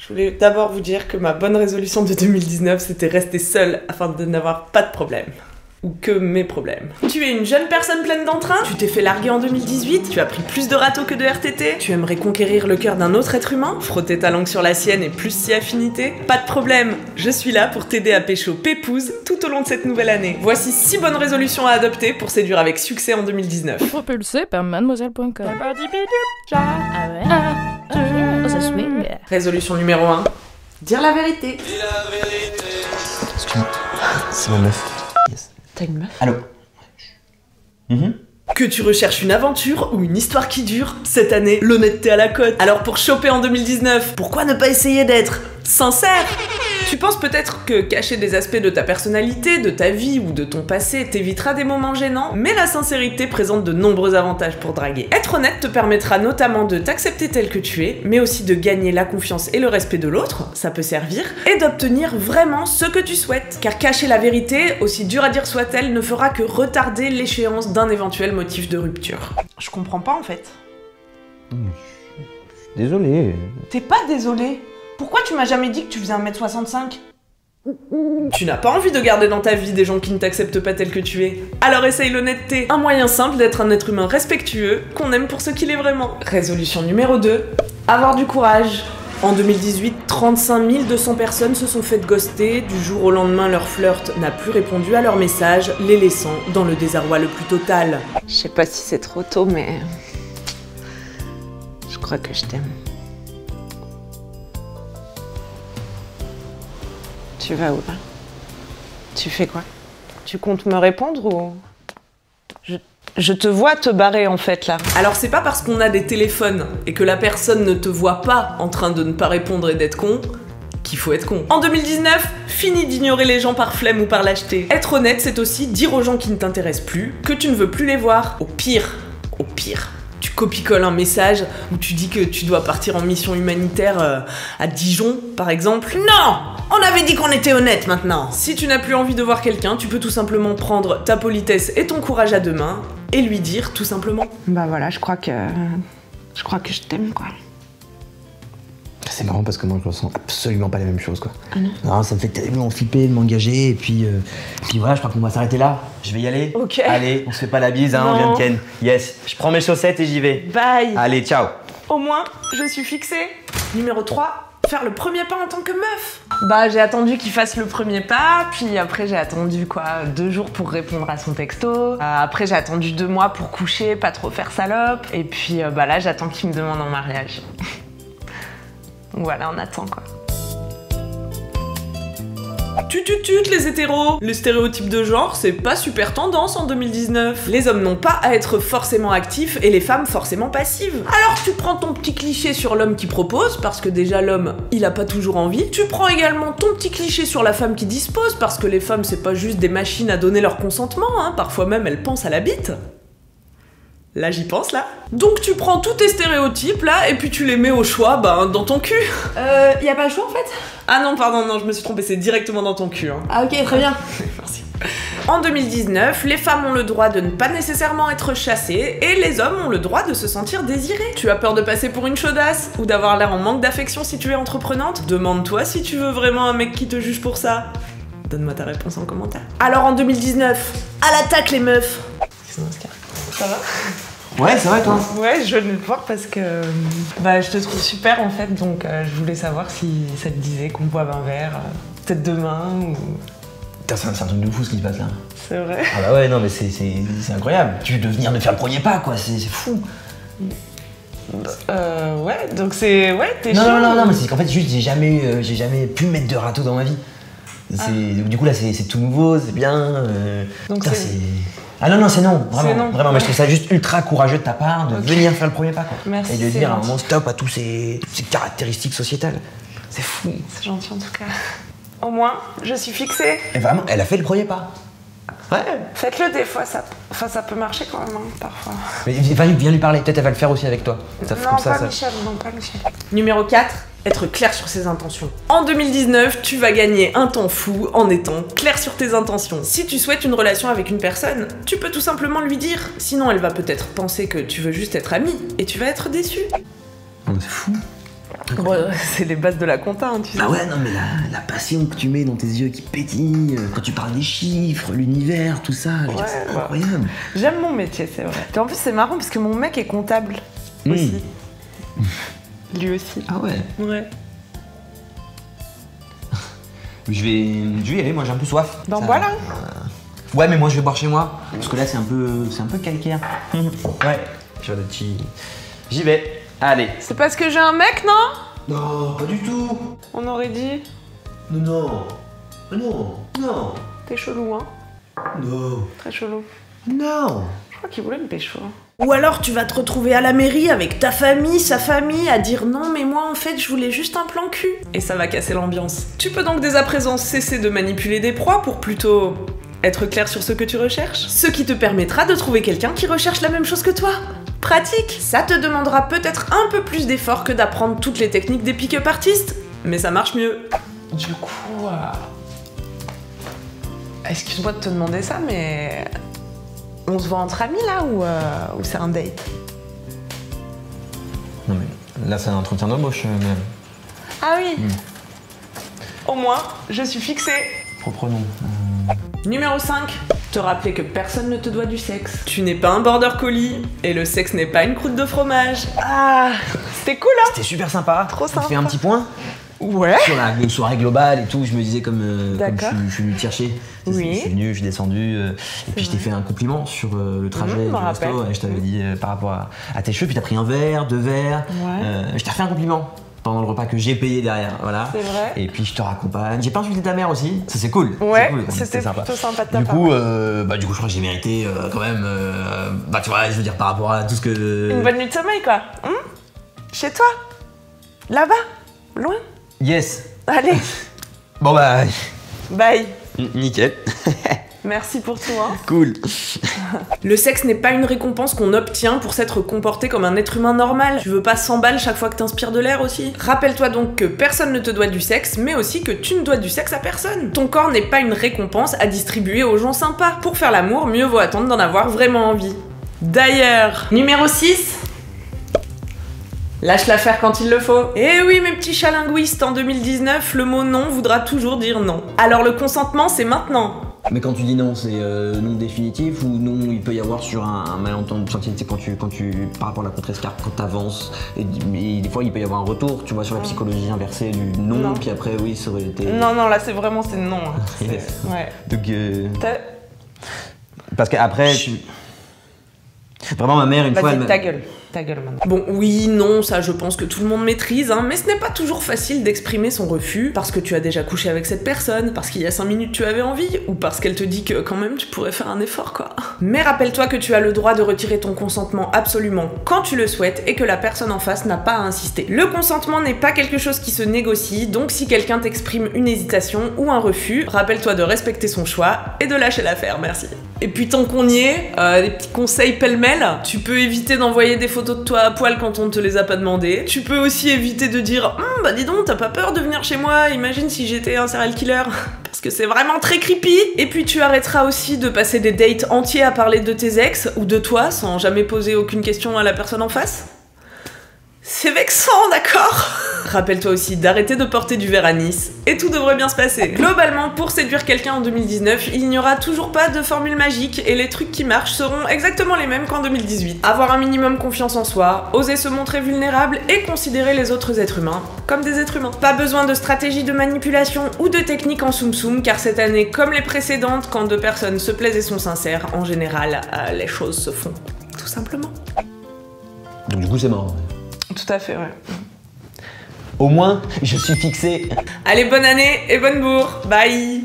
Je voulais d'abord vous dire que ma bonne résolution de 2019, c'était rester seule afin de n'avoir pas de problème. Ou que mes problèmes. Tu es une jeune personne pleine d'entrain, tu t'es fait larguer en 2018, tu as pris plus de râteaux que de RTT, tu aimerais conquérir le cœur d'un autre être humain, frotter ta langue sur la sienne et plus si affinité. Pas de problème, je suis là pour t'aider à pécho pépouze tout au long de cette nouvelle année. Voici 6 bonnes résolutions à adopter pour séduire avec succès en 2019. Propulsé par mademoiselle.com. Ah ouais? Oh, ça swing. Résolution numéro 1. Dire la vérité. Excuse-moi, c'est ma meuf. Yes. T'as une meuf? Allô? Que tu recherches une aventure ou une histoire qui dure, cette année, l'honnêteté à la cote. Alors pour choper en 2019, pourquoi ne pas essayer d'être sincère? Tu penses peut-être que cacher des aspects de ta personnalité, de ta vie ou de ton passé t'évitera des moments gênants, mais la sincérité présente de nombreux avantages pour draguer. Être honnête te permettra notamment de t'accepter tel que tu es, mais aussi de gagner la confiance et le respect de l'autre, ça peut servir, et d'obtenir vraiment ce que tu souhaites. Car cacher la vérité, aussi dure à dire soit-elle, ne fera que retarder l'échéance d'un éventuel motif de rupture. Je comprends pas en fait. Désolé. T'es pas désolé? Pourquoi tu m'as jamais dit que tu faisais 1m65? Tu n'as pas envie de garder dans ta vie des gens qui ne t'acceptent pas tel que tu es. Alors essaye l'honnêteté. Un moyen simple d'être un être humain respectueux, qu'on aime pour ce qu'il est vraiment. Résolution numéro 2. Avoir du courage. En 2018, 35 200 personnes se sont faites ghoster. Du jour au lendemain, leur flirt n'a plus répondu à leurs messages, les laissant dans le désarroi le plus total. Je sais pas si c'est trop tôt, mais... je crois que je t'aime. Tu vas où là? Tu fais quoi? Tu comptes me répondre ou... Je te vois te barrer en fait là. Alors c'est pas parce qu'on a des téléphones et que la personne ne te voit pas en train de ne pas répondre et d'être con qu'il faut être con. En 2019, fini d'ignorer les gens par flemme ou par lâcheté. Être honnête, c'est aussi dire aux gens qui ne t'intéressent plus que tu ne veux plus les voir. Au pire, tu copie-colles un message où tu dis que tu dois partir en mission humanitaire à Dijon, par exemple. Non! On avait dit qu'on était honnête maintenant. Si tu n'as plus envie de voir quelqu'un, tu peux tout simplement prendre ta politesse et ton courage à deux mains et lui dire tout simplement. Bah voilà, je crois que je t'aime quoi. C'est marrant parce que moi je ressens absolument pas la même chose quoi. Ah non? Non, ça me fait terriblement flipper de m'engager et puis voilà, je crois qu'on va s'arrêter là. Je vais y aller. Ok. Allez, on se fait pas la bise, hein, Non. on vient de Ken. Yes, je prends mes chaussettes et j'y vais. Bye. Allez, ciao. Au moins, je suis fixée. Numéro 3. Faire le premier pas en tant que meuf. Bah j'ai attendu qu'il fasse le premier pas, puis après j'ai attendu quoi 2 jours pour répondre à son texto, après j'ai attendu 2 mois pour coucher, pas trop faire salope, et puis bah là j'attends qu'il me demande en mariage. Voilà, on attend quoi. Tut les hétéros. Les stéréotypes de genre, c'est pas super tendance en 2019. Les hommes n'ont pas à être forcément actifs et les femmes forcément passives. Alors tu prends ton petit cliché sur l'homme qui propose, parce que déjà l'homme, il a pas toujours envie. Tu prends également ton petit cliché sur la femme qui dispose, parce que les femmes c'est pas juste des machines à donner leur consentement, hein. Parfois même elles pensent à la bite. Là j'y pense là. Donc tu prends tous tes stéréotypes là et puis tu les mets au choix dans ton cul. Y a pas le choix en fait? Ah non pardon, non je me suis trompée, c'est directement dans ton cul. Hein. Ah ok, très bien. Merci. En 2019, les femmes ont le droit de ne pas nécessairement être chassées et les hommes ont le droit de se sentir désirés. Tu as peur de passer pour une chaudasse ou d'avoir l'air en manque d'affection si tu es entreprenante? Demande-toi si tu veux vraiment un mec qui te juge pour ça. Donne-moi ta réponse en commentaire. Alors en 2019, à l'attaque les meufs. Ça va? Ouais, c'est vrai toi. Ouais, je venais te voir parce que bah, je te trouve super en fait, donc je voulais savoir si ça te disait qu'on boive un verre, peut-être demain ou... Putain, c'est un truc de fou ce qui se passe là. C'est vrai? Ah bah ouais, non mais c'est incroyable. Tu veux venir de faire le premier pas quoi, c'est fou. Ouais, donc c'est... Ouais, t'es chaud. Non, mais c'est qu'en fait juste j'ai jamais pu mettre de râteau dans ma vie. Du coup là c'est tout nouveau, c'est bien. Donc putain, c'est... Ah non, c'est non, vraiment, non. vraiment, mais je trouve ça juste ultra courageux de ta part de venir faire le premier pas quoi. Merci, et de c'est dire à un gentil. moment stop à toutes ces caractéristiques sociétales. C'est fou. C'est gentil en tout cas. Au moins, je suis fixée. Et vraiment, elle a fait le premier pas. Ouais. Faites-le des fois, ça peut marcher quand même, hein, parfois. Mais viens lui parler, peut-être elle va le faire aussi avec toi. Ça fait Non, comme ça, pas ça. Michel, non, pas Michel. Numéro 4, être clair sur ses intentions. En 2019, tu vas gagner un temps fou en étant clair sur tes intentions. Si tu souhaites une relation avec une personne, tu peux tout simplement lui dire. Sinon, elle va peut-être penser que tu veux juste être amie et tu vas être déçu. Non, mais c'est fou. Bon, c'est les bases de la compta, hein, tu sais. Ah ouais, non mais la passion que tu mets dans tes yeux qui pétillent, quand tu parles des chiffres, l'univers, tout ça, je veux dire, c'est incroyable. J'aime mon métier, c'est vrai. Et en plus, c'est marrant parce que mon mec est comptable aussi. Lui aussi. Ah ouais. Ouais. Je vais y aller, moi j'ai un peu soif. Ben voilà. Ouais, mais moi je vais boire chez moi, parce que là c'est un peu calcaire. Ouais, j'y vais. Allez. C'est parce que j'ai un mec, non? Non, pas du tout. On aurait dit. Non. Non. T'es chelou, hein? Non. Très chelou. Non. Je crois qu'il voulait me pécho. Ou alors tu vas te retrouver à la mairie avec ta famille, sa famille, à dire non mais moi en fait je voulais juste un plan cul. Et ça va casser l'ambiance. Tu peux donc dès à présent cesser de manipuler des proies pour plutôt être clair sur ce que tu recherches. Ce qui te permettra de trouver quelqu'un qui recherche la même chose que toi. Pratique. Ça te demandera peut-être un peu plus d'effort que d'apprendre toutes les techniques des pick-up artistes, mais ça marche mieux. Du coup, excuse-moi de te demander ça, mais on se voit entre amis là ou c'est un date? Non mais là c'est un entretien d'embauche même. Ah oui. Au moins, je suis fixée. Propre nom. Numéro 5. Te rappeler que personne ne te doit du sexe. Tu n'es pas un border collie et le sexe n'est pas une croûte de fromage. Ah, c'était cool hein. C'était super sympa. Trop sympa. On fait un petit point Ouais. sur la soirée globale et tout. Je me disais comme je suis venu te chercher. Oui. Je suis venu, je suis descendu et puis je t'ai fait un compliment sur le trajet du resto. Et je t'avais dit par rapport à tes cheveux, puis t'as pris un verre, 2 verres. Ouais. Je t'ai fait un compliment pendant le repas que j'ai payé derrière, voilà. C'est vrai. Et puis je te raccompagne. J'ai pas insulté ta mère aussi, ça c'est cool. Ouais, C'est cool, c'était sympa. plutôt sympa de ta Du part. coup, je crois que j'ai mérité quand même. Tu vois, je veux dire par rapport à tout ce que. Une bonne nuit de sommeil quoi. Chez toi. Là-bas. Loin. Yes. Allez. Bon bah. Bye. Nickel. Merci pour tout hein. Cool. Le sexe n'est pas une récompense qu'on obtient pour s'être comporté comme un être humain normal. Tu veux pas 100 balles chaque fois que t'inspires de l'air aussi? Rappelle-toi donc que personne ne te doit du sexe, mais aussi que tu ne dois du sexe à personne. Ton corps n'est pas une récompense à distribuer aux gens sympas. Pour faire l'amour, mieux vaut attendre d'en avoir vraiment envie. D'ailleurs, numéro 6. Lâche l'affaire quand il le faut. Eh oui mes petits chats linguistes, en 2019, le mot non voudra toujours dire non. Alors le consentement c'est maintenant. Mais quand tu dis non, c'est non définitif ou non il peut y avoir sur un malentendu quand tu par rapport à la contre-escarpe, quand t'avances et des fois il peut y avoir un retour, tu vois, sur la psychologie inversée du non. Puis après oui ça aurait été. Non là c'est vraiment non. Hein. Yes. Ouais. Donc parce qu'après vraiment ma mère une fois elle ta gueule maintenant. Bon, oui, non, ça je pense que tout le monde maîtrise, hein, mais ce n'est pas toujours facile d'exprimer son refus parce que tu as déjà couché avec cette personne, parce qu'il y a 5 minutes tu avais envie, ou parce qu'elle te dit que quand même tu pourrais faire un effort, quoi. Mais rappelle-toi que tu as le droit de retirer ton consentement absolument quand tu le souhaites et que la personne en face n'a pas à insister. Le consentement n'est pas quelque chose qui se négocie, donc si quelqu'un t'exprime une hésitation ou un refus, rappelle-toi de respecter son choix et de lâcher l'affaire, merci. Et puis tant qu'on y est, des petits conseils pêle-mêle, tu peux éviter d'envoyer des photos de toi à poil quand on ne te les a pas demandé. Tu peux aussi éviter de dire bah dis donc, t'as pas peur de venir chez moi, imagine si j'étais un serial killer. Parce que c'est vraiment très creepy. Et puis tu arrêteras aussi de passer des dates entiers à parler de tes ex ou de toi sans jamais poser aucune question à la personne en face. C'est vexant, d'accord? Rappelle-toi aussi d'arrêter de porter du verre à Nice et tout devrait bien se passer. Globalement, pour séduire quelqu'un en 2019, il n'y aura toujours pas de formule magique et les trucs qui marchent seront exactement les mêmes qu'en 2018. Avoir un minimum confiance en soi, oser se montrer vulnérable et considérer les autres êtres humains comme des êtres humains. Pas besoin de stratégie de manipulation ou de technique en soum-soum car cette année, comme les précédentes, quand 2 personnes se plaisent et sont sincères, en général, les choses se font. Tout simplement. Donc du coup c'est mort. Tout à fait, ouais. Au moins, je suis fixé. Allez, bonne année et bonne bourre. Bye.